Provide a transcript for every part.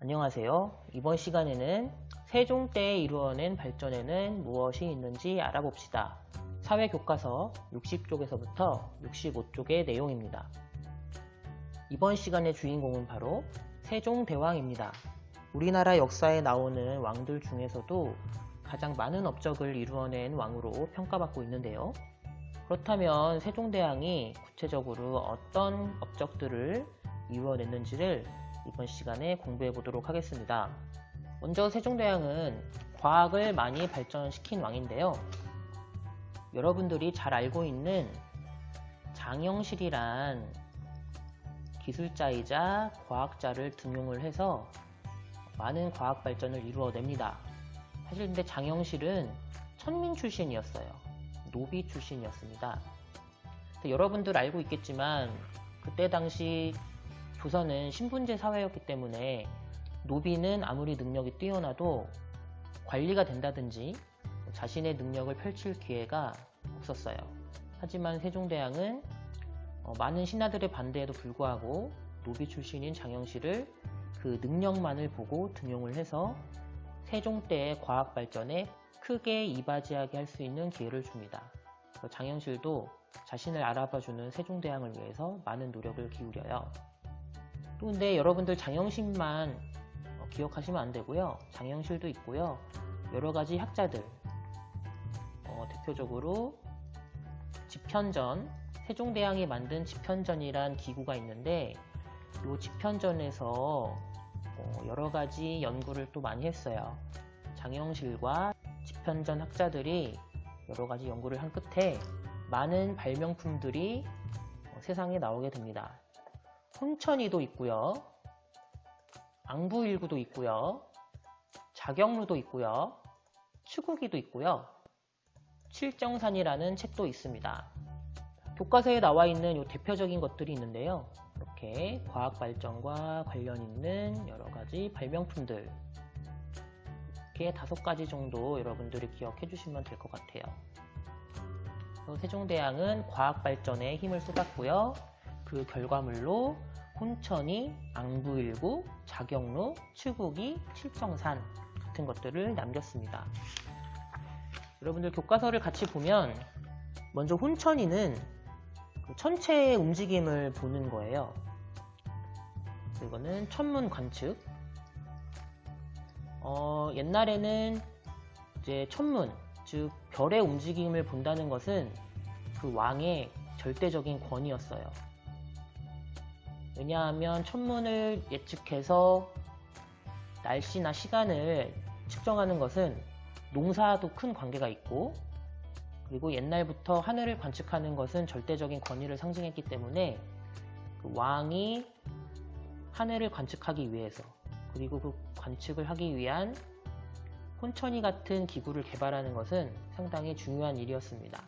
안녕하세요. 이번 시간에는 세종 때 이루어낸 발전에는 무엇이 있는지 알아봅시다. 사회교과서 60쪽에서부터 65쪽의 내용입니다. 이번 시간의 주인공은 바로 세종대왕입니다. 우리나라 역사에 나오는 왕들 중에서도 가장 많은 업적을 이루어낸 왕으로 평가받고 있는데요. 그렇다면 세종대왕이 구체적으로 어떤 업적들을 이루어냈는지를 이번 시간에 공부해 보도록 하겠습니다. 먼저 세종대왕은 과학을 많이 발전시킨 왕인데요. 여러분들이 잘 알고 있는 장영실이란 기술자이자 과학자를 등용을 해서 많은 과학 발전을 이루어냅니다. 사실 근데 장영실은 천민 출신이었어요. 노비 출신이었습니다. 여러분들 알고 있겠지만 그때 당시 조선은 신분제 사회였기 때문에 노비는 아무리 능력이 뛰어나도 관리가 된다든지 자신의 능력을 펼칠 기회가 없었어요. 하지만 세종대왕은 많은 신하들의 반대에도 불구하고 노비 출신인 장영실을 그 능력만을 보고 등용을 해서 세종 때의 과학 발전에 크게 이바지하게 할 수 있는 기회를 줍니다. 장영실도 자신을 알아봐주는 세종대왕을 위해서 많은 노력을 기울여요. 또 근데 여러분들 장영실만 기억하시면 안 되고요. 장영실도 있고요. 여러 가지 학자들, 대표적으로 집현전, 세종대왕이 만든 집현전이란 기구가 있는데 이 집현전에서 여러 가지 연구를 또 많이 했어요. 장영실과 집현전 학자들이 여러 가지 연구를 한 끝에 많은 발명품들이 세상에 나오게 됩니다. 혼천이도 있고요. 앙부일구도 있고요. 자경루도 있고요. 추구기도 있고요. 칠정산이라는 책도 있습니다. 교과서에 나와 있는 요 대표적인 것들이 있는데요. 이렇게 과학 발전과 관련 있는 여러 가지 발명품들, 이렇게 5가지 정도 여러분들이 기억해 주시면 될 것 같아요. 세종대왕은 과학 발전에 힘을 쏟았고요. 그 결과물로 혼천이, 앙부일구, 자경루, 추구기, 칠정산 같은 것들을 남겼습니다. 여러분들 교과서를 같이 보면 먼저 혼천이는 그 천체의 움직임을 보는 거예요. 이거는 천문 관측. 옛날에는 이제 천문, 즉 별의 움직임을 본다는 것은 그 왕의 절대적인 권위였어요. 왜냐하면 천문을 예측해서 날씨나 시간을 측정하는 것은 농사도 큰 관계가 있고, 그리고 옛날부터 하늘을 관측하는 것은 절대적인 권위를 상징했기 때문에 그 왕이 하늘을 관측하기 위해서, 그리고 그 관측을 하기 위한 혼천이 같은 기구를 개발하는 것은 상당히 중요한 일이었습니다.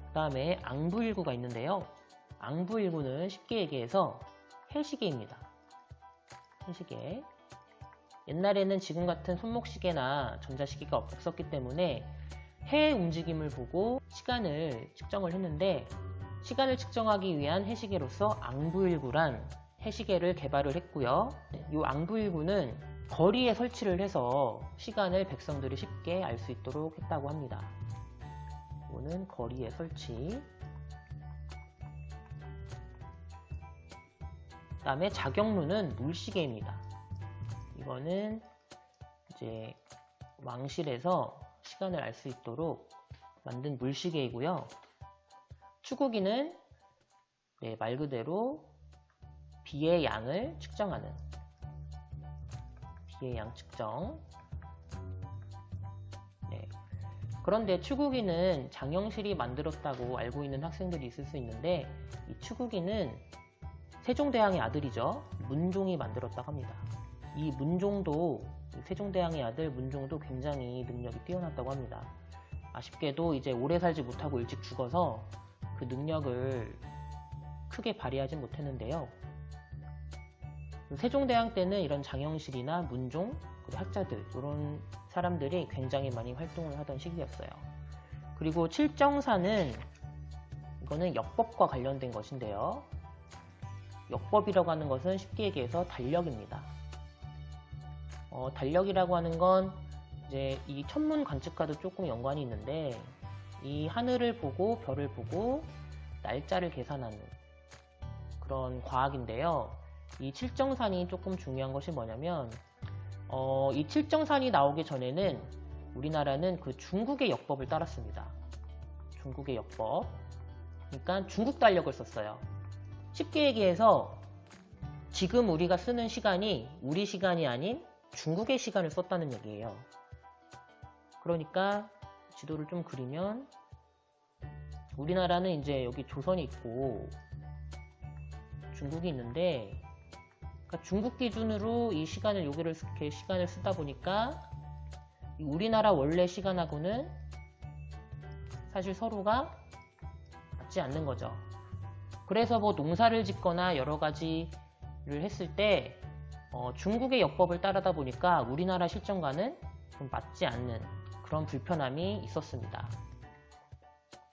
그 다음에 앙부일구가 있는데요. 앙부일구는 쉽게 얘기해서 해시계입니다. 해시계. 옛날에는 지금 같은 손목시계나 전자시계가 없었기 때문에 해의 움직임을 보고 시간을 측정을 했는데, 시간을 측정하기 위한 해시계로서 앙부일구란 해시계를 개발을 했고요. 이 앙부일구는 거리에 설치를 해서 시간을 백성들이 쉽게 알 수 있도록 했다고 합니다. 이거는 거리에 설치. 그 다음에 자경루는 물시계입니다. 이거는 이제 왕실에서 시간을 알 수 있도록 만든 물시계이고요. 추구기는 말 그대로 비의 양을 측정하는, 비의 양 측정. 그런데 추구기는 장영실이 만들었다고 알고 있는 학생들이 있을 수 있는데, 이 추구기는 세종대왕의 아들이죠. 문종이 만들었다고 합니다. 이 문종도, 세종대왕의 아들 문종도 굉장히 능력이 뛰어났다고 합니다. 아쉽게도 이제 오래 살지 못하고 일찍 죽어서 그 능력을 크게 발휘하지 못했는데요. 세종대왕 때는 이런 장영실이나 문종, 그리고 학자들, 이런 사람들이 굉장히 많이 활동을 하던 시기였어요. 그리고 칠정산은, 이거는 역법과 관련된 것인데요. 역법이라고 하는 것은 쉽게 얘기해서 달력입니다. 달력이라고 하는 건 이제 이 천문 관측과도 조금 연관이 있는데, 이 하늘을 보고 별을 보고 날짜를 계산하는 그런 과학인데요. 이 칠정산이 조금 중요한 것이 뭐냐면, 이 칠정산이 나오기 전에는 우리나라는 그 중국의 역법을 따랐습니다. 중국의 역법. 그러니까 중국 달력을 썼어요. 쉽게 얘기해서 지금 우리가 쓰는 시간이 우리 시간이 아닌 중국의 시간을 썼다는 얘기예요. 그러니까 지도를 좀 그리면, 우리나라는 이제 여기 조선이 있고 중국이 있는데, 그러니까 중국 기준으로 이 시간을 여기를 이렇게 시간을 쓰다 보니까 우리나라 원래 시간하고는 사실 서로가 맞지 않는 거죠. 그래서 뭐 농사를 짓거나 여러 가지를 했을 때 중국의 역법을 따르다 보니까 우리나라 실정과는 좀 맞지 않는 그런 불편함이 있었습니다.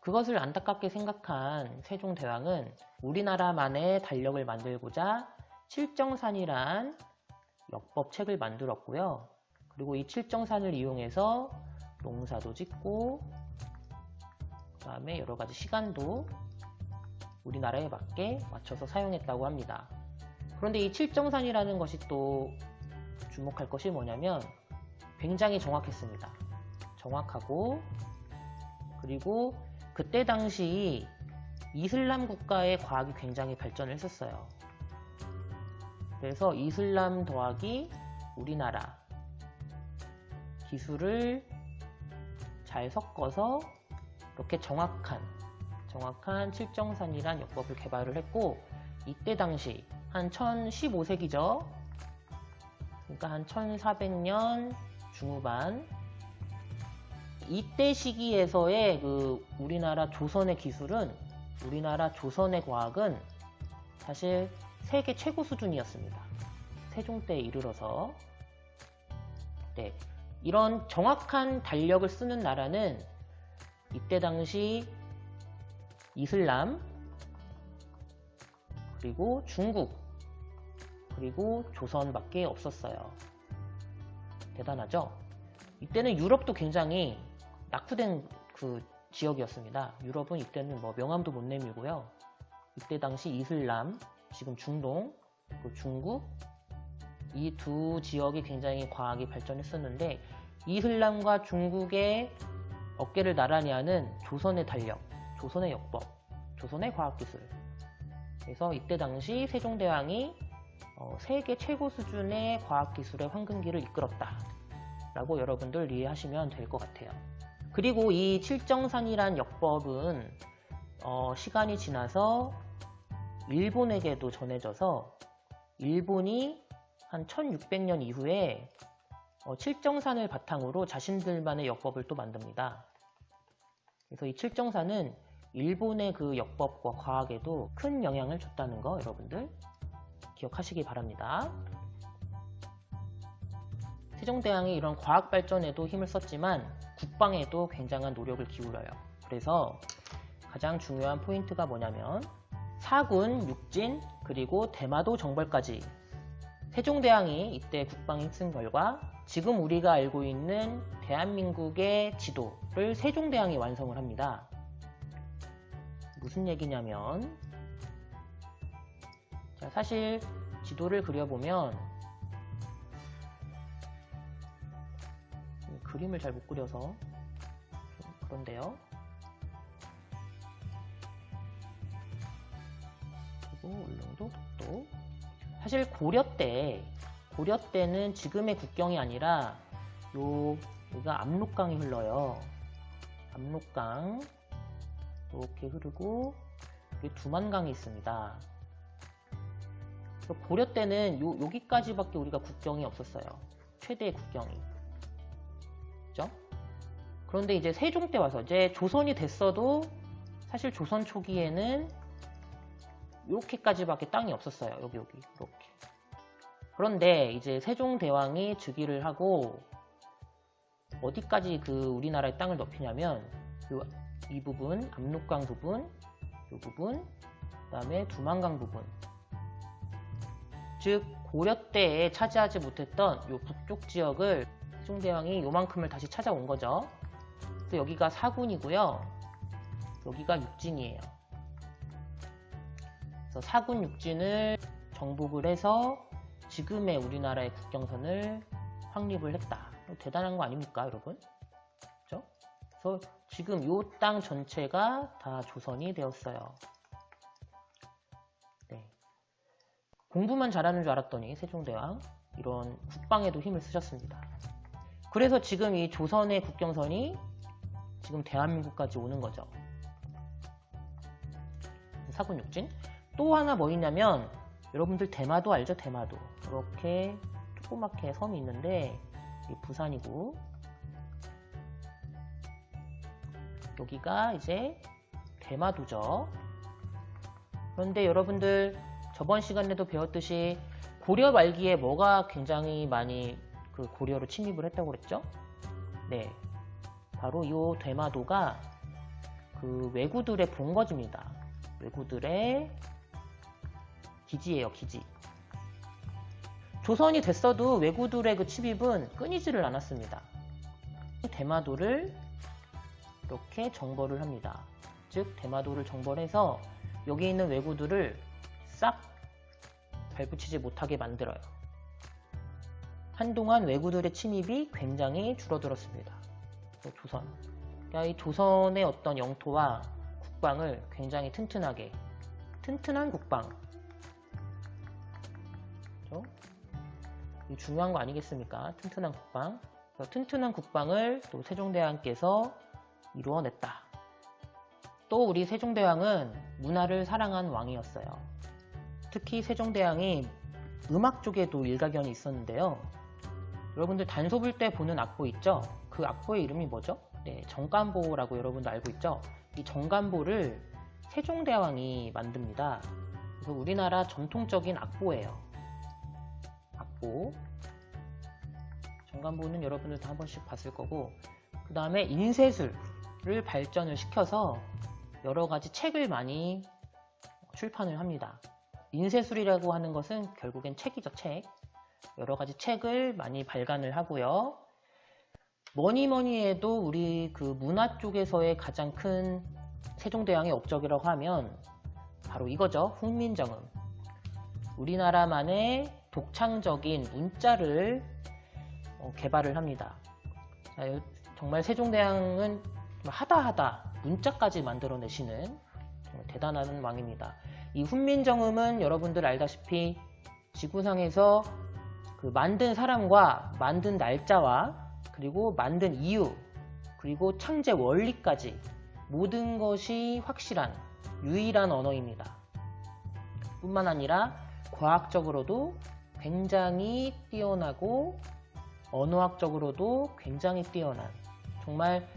그것을 안타깝게 생각한 세종대왕은 우리나라만의 달력을 만들고자 칠정산이란 역법책을 만들었고요. 그리고 이 칠정산을 이용해서 농사도 짓고, 그 다음에 여러 가지 시간도 우리나라에 맞게 맞춰서 사용했다고 합니다. 그런데 이 칠정산이라는 것이 또 주목할 것이 뭐냐면 굉장히 정확했습니다. 정확하고, 그리고 그때 당시 이슬람 국가의 과학이 굉장히 발전을 했었어요. 그래서 이슬람 더하기 우리나라 기술을 잘 섞어서 이렇게 정확한 칠정산이란 역법을 개발을 했고, 이때 당시 한 1015세기죠. 그러니까 한 1400년 중후반, 이때 시기에서의 그 우리나라 조선의 기술은, 우리나라 조선의 과학은 사실 세계 최고 수준이었습니다. 세종 때에 이르러서. 네, 이런 정확한 달력을 쓰는 나라는 이때 당시 이슬람, 그리고 중국, 그리고 조선밖에 없었어요. 대단하죠? 이때는 유럽도 굉장히 낙후된 그 지역이었습니다. 유럽은 이때는 뭐 명함도 못 내밀고요. 이때 당시 이슬람, 지금 중동, 중국, 이 두 지역이 굉장히 과학이 발전했었는데, 이슬람과 중국의 어깨를 나란히 하는 조선의 달력, 조선의 역법, 조선의 과학기술. 그래서 이때 당시 세종대왕이 세계 최고 수준의 과학기술의 황금기를 이끌었다 라고 여러분들 이해하시면 될 것 같아요. 그리고 이 칠정산이란 역법은 시간이 지나서 일본에게도 전해져서, 일본이 한 1600년 이후에 칠정산을 바탕으로 자신들만의 역법을 또 만듭니다. 그래서 이 칠정산은 일본의 그 역법과 과학에도 큰 영향을 줬다는 거 여러분들 기억하시기 바랍니다. 세종대왕이 이런 과학 발전에도 힘을 썼지만 국방에도 굉장한 노력을 기울여요. 그래서 가장 중요한 포인트가 뭐냐면 사군, 육진, 그리고 대마도 정벌까지 세종대왕이 이때 국방에 힘쓴 결과 지금 우리가 알고 있는 대한민국의 지도를 세종대왕이 완성을 합니다. 무슨 얘기냐면, 자, 사실 지도를 그려보면 그림을 잘 못 그려서 좀 그런데요. 그리고 울릉도, 독도. 사실 고려 때는 지금의 국경이 아니라 여기가 압록강이 흘러요. 압록강 이렇게 흐르고 여기 두만강이 있습니다. 고려 때는 여기까지밖에 우리가 국경이 없었어요. 최대의 국경이. 그죠? 그런데 이제 세종 때 와서 이제 조선이 됐어도 사실 조선 초기에는 이렇게까지밖에 땅이 없었어요. 여기 이렇게. 그런데 이제 세종대왕이 즉위를 하고 어디까지 그 우리나라의 땅을 넓히냐면 이 부분, 압록강 부분, 이 부분, 그 다음에 두만강 부분, 즉 고려 때에 차지하지 못했던 요 북쪽 지역을 세종대왕이 요만큼을 다시 찾아온 거죠. 그래서 여기가 사군이고요. 여기가 육진이에요. 그래서 사군 육진을 정복을 해서 지금의 우리나라의 국경선을 확립을 했다. 대단한 거 아닙니까, 여러분? 그렇죠? 그래서 지금 이 땅 전체가 다 조선이 되었어요. 네. 공부만 잘하는 줄 알았더니 세종대왕 이런 국방에도 힘을 쓰셨습니다. 그래서 지금 이 조선의 국경선이 지금 대한민국까지 오는 거죠. 사군 육진. 또 하나 뭐 있냐면 여러분들 대마도 알죠? 대마도. 이렇게 조그맣게 섬이 있는데 이게 부산이고 여기가 이제 대마도죠. 그런데 여러분들 저번 시간에도 배웠듯이 고려 말기에 뭐가 굉장히 많이 그 고려로 침입을 했다고 그랬죠? 네, 바로 이 대마도가 그 왜구들의 본거지입니다. 왜구들의 기지예요, 기지. 조선이 됐어도 왜구들의 그 침입은 끊이지를 않았습니다. 대마도를 이렇게 정벌을 합니다. 즉 대마도를 정벌해서 여기 있는 왜구들을 싹 발붙이지 못하게 만들어요. 한동안 왜구들의 침입이 굉장히 줄어들었습니다. 조선. 그러니까 이 조선의 어떤 영토와 국방을 굉장히 튼튼하게, 튼튼한 국방. 그렇죠? 이 중요한 거 아니겠습니까? 튼튼한 국방. 튼튼한 국방을 또 세종대왕께서 이루어냈다. 또 우리 세종대왕은 문화를 사랑한 왕이었어요. 특히 세종대왕이 음악 쪽에도 일가견이 있었는데요. 여러분들 단소 불 때 보는 악보 있죠? 그 악보의 이름이 뭐죠? 네, 정간보라고 여러분도 알고 있죠? 이 정간보를 세종대왕이 만듭니다. 그래서 우리나라 전통적인 악보예요. 악보. 정간보는 여러분들 다 한 번씩 봤을 거고, 그 다음에 인쇄술을 발전을 시켜서 여러 가지 책을 많이 출판을 합니다. 인쇄술이라고 하는 것은 결국엔 책이죠, 책. 여러 가지 책을 많이 발간을 하고요. 뭐니 해도 우리 그 문화 쪽에서의 가장 큰 세종대왕의 업적이라고 하면 바로 이거죠. 훈민정음. 우리나라만의 독창적인 문자를 개발을 합니다. 정말 세종대왕은 하다하다 문자까지 만들어내시는 정말 대단한 왕입니다. 이 훈민정음은 여러분들 알다시피 지구상에서 그 만든 사람과 만든 날짜와 그리고 만든 이유 그리고 창제 원리까지 모든 것이 확실한 유일한 언어입니다. 뿐만 아니라 과학적으로도 굉장히 뛰어나고 언어학적으로도 굉장히 뛰어난 정말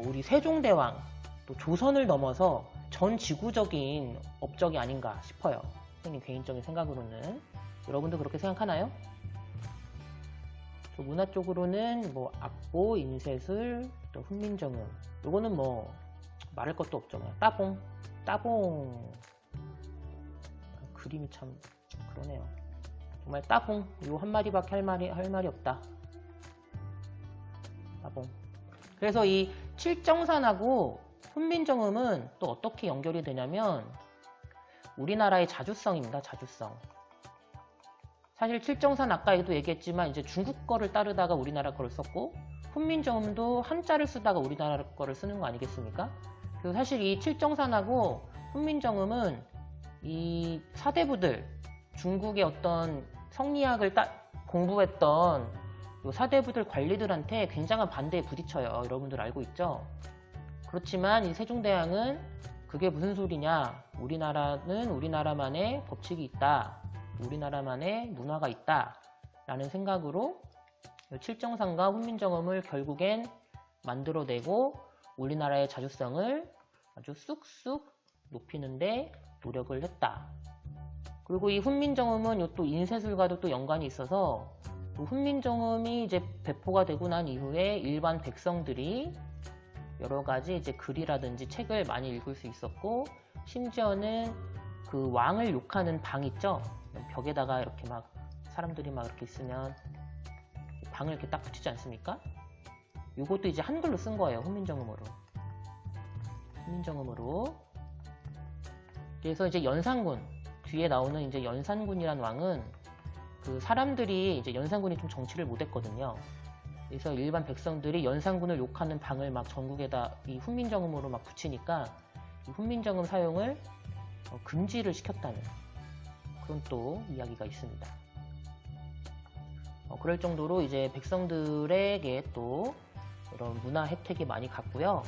우리 세종대왕 또 조선을 넘어서 전 지구적인 업적이 아닌가 싶어요. 선생님 개인적인 생각으로는. 여러분도 그렇게 생각하나요? 문화 쪽으로는 뭐 악보, 인쇄술, 또 훈민정음. 요거는 뭐 말할 것도 없죠. 그냥 따봉. 그림이 참 그러네요. 정말 따봉. 요 한마디밖에 할 말이 없다. 따봉. 그래서 이 칠정산하고 훈민정음은 또 어떻게 연결이 되냐면 우리나라의 자주성입니다. 자주성. 사실 칠정산 아까에도 얘기했지만 이제 중국 거를 따르다가 우리나라 거를 썼고 훈민정음도 한자를 쓰다가 우리나라 거를 쓰는 거 아니겠습니까? 그리고 사실 이 칠정산하고 훈민정음은 이 사대부들 중국의 어떤 성리학을 공부했던 사대부들 관리들한테 굉장한 반대에 부딪혀요. 여러분들 알고 있죠? 그렇지만 이 세종대왕은 그게 무슨 소리냐? 우리나라는 우리나라만의 법칙이 있다. 우리나라만의 문화가 있다. 라는 생각으로 칠정산과 훈민정음을 결국엔 만들어내고 우리나라의 자주성을 아주 쑥쑥 높이는데 노력을 했다. 그리고 이 훈민정음은 또 인쇄술과도 또 연관이 있어서 훈민정음이 이제 배포가 되고 난 이후에 일반 백성들이 여러 가지 이제 글이라든지 책을 많이 읽을 수 있었고 심지어는 그 왕을 욕하는 방 있죠? 벽에다가 이렇게 막 사람들이 막 이렇게 있으면 방을 이렇게 딱 붙이지 않습니까? 이것도 이제 한글로 쓴 거예요. 훈민정음으로. 훈민정음으로. 그래서 이제 연산군, 뒤에 나오는 이제 연산군이란 왕은 그 사람들이 이제 연산군이 좀 정치를 못했거든요. 그래서 일반 백성들이 연산군을 욕하는 방을 막 전국에다 이 훈민정음으로 막 붙이니까 이 훈민정음 사용을 금지를 시켰다는 그런 또 이야기가 있습니다. 그럴 정도로 이제 백성들에게 또 이런 문화 혜택이 많이 갔고요.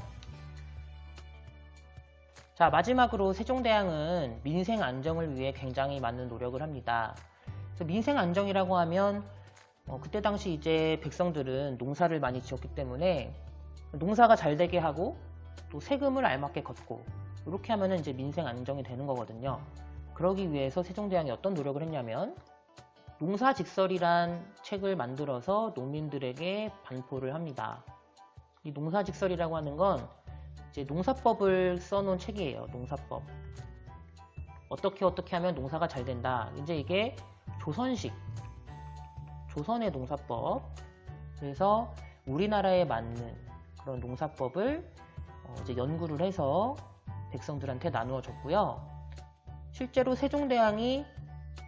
자, 마지막으로 세종대왕은 민생 안정을 위해 굉장히 많은 노력을 합니다. 민생 안정이라고 하면 그때 당시 이제 백성들은 농사를 많이 지었기 때문에 농사가 잘 되게 하고 또 세금을 알맞게 걷고 이렇게 하면은 이제 민생 안정이 되는 거거든요. 그러기 위해서 세종대왕이 어떤 노력을 했냐면 농사직설이란 책을 만들어서 농민들에게 반포를 합니다. 이 농사직설이라고 하는 건 이제 농사법을 써놓은 책이에요. 농사법. 어떻게 하면 농사가 잘 된다. 이제 이게 조선식, 조선의 농사법. 그래서 우리나라에 맞는 그런 농사법을 이제 연구를 해서 백성들한테 나누어 줬고요. 실제로 세종대왕이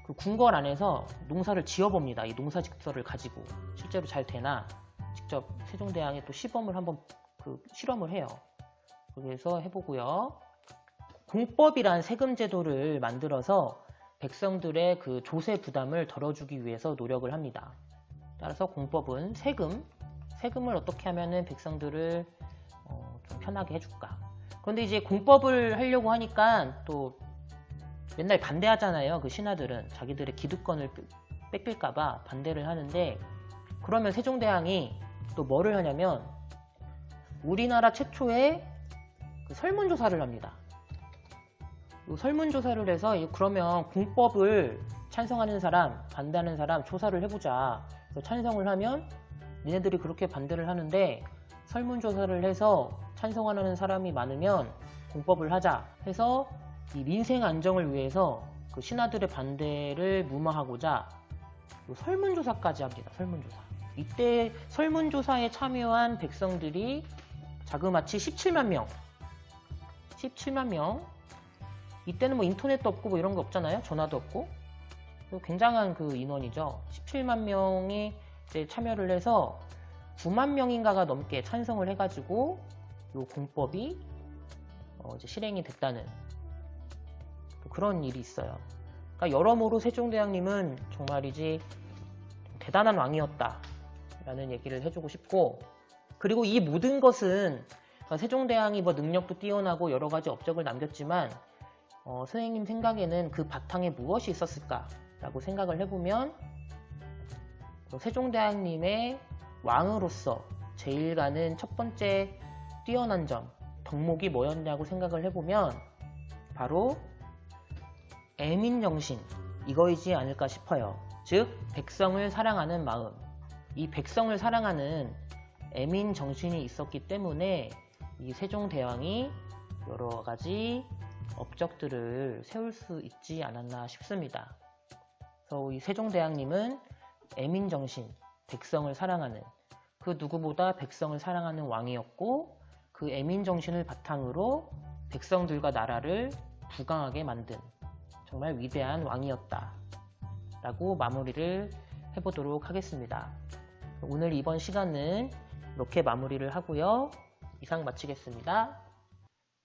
그 궁궐 안에서 농사를 지어봅니다. 이 농사직설을 가지고 실제로 잘 되나 직접 세종대왕이 또 시범을 한번 실험을 해요. 그래서 해보고요. 공법이란 세금 제도를 만들어서 백성들의 그 조세 부담을 덜어주기 위해서 노력을 합니다. 따라서 공법은 세금을 어떻게 하면은 백성들을 좀 편하게 해줄까. 그런데 이제 공법을 하려고 하니까 또 맨날 반대하잖아요. 그 신하들은 자기들의 기득권을 뺏길까봐 반대를 하는데, 그러면 세종대왕이 또 뭐를 하냐면 우리나라 최초의 그 설문조사를 합니다. 설문조사를 해서 그러면 공법을 찬성하는 사람, 반대하는 사람 조사를 해보자. 그래서 찬성을 하면 니네들이 그렇게 반대를 하는데 설문조사를 해서 찬성하는 사람이 많으면 공법을 하자 해서 이 민생 안정을 위해서 그 신하들의 반대를 무마하고자 설문조사까지 합니다. 설문조사. 이때 설문조사에 참여한 백성들이 자그마치 17만 명. 17만 명. 이때는 뭐 인터넷도 없고 뭐 이런 거 없잖아요. 전화도 없고. 굉장한 그 인원이죠. 17만 명이 이제 참여를 해서 9만 명인가가 넘게 찬성을 해가지고 요 공법이 이제 실행이 됐다는 그런 일이 있어요. 그러니까 여러모로 세종대왕님은 정말이지 대단한 왕이었다 라는 얘기를 해주고 싶고, 그리고 이 모든 것은 세종대왕이 뭐 능력도 뛰어나고 여러 가지 업적을 남겼지만 선생님 생각에는 그 바탕에 무엇이 있었을까 라고 생각을 해보면 세종대왕님의 왕으로서 제일 가는 첫 번째 뛰어난 점, 덕목이 뭐였냐고 생각을 해보면 바로 애민정신, 이거이지 않을까 싶어요. 즉 백성을 사랑하는 마음, 이 백성을 사랑하는 애민정신이 있었기 때문에 이 세종대왕이 여러 가지 업적들을 세울 수 있지 않았나 싶습니다. 그래서 이 세종대왕님은 애민정신, 백성을 사랑하는, 그 누구보다 백성을 사랑하는 왕이었고, 그 애민정신을 바탕으로 백성들과 나라를 부강하게 만든 정말 위대한 왕이었다 라고 마무리를 해보도록 하겠습니다. 오늘 이번 시간은 이렇게 마무리를 하고요. 이상 마치겠습니다.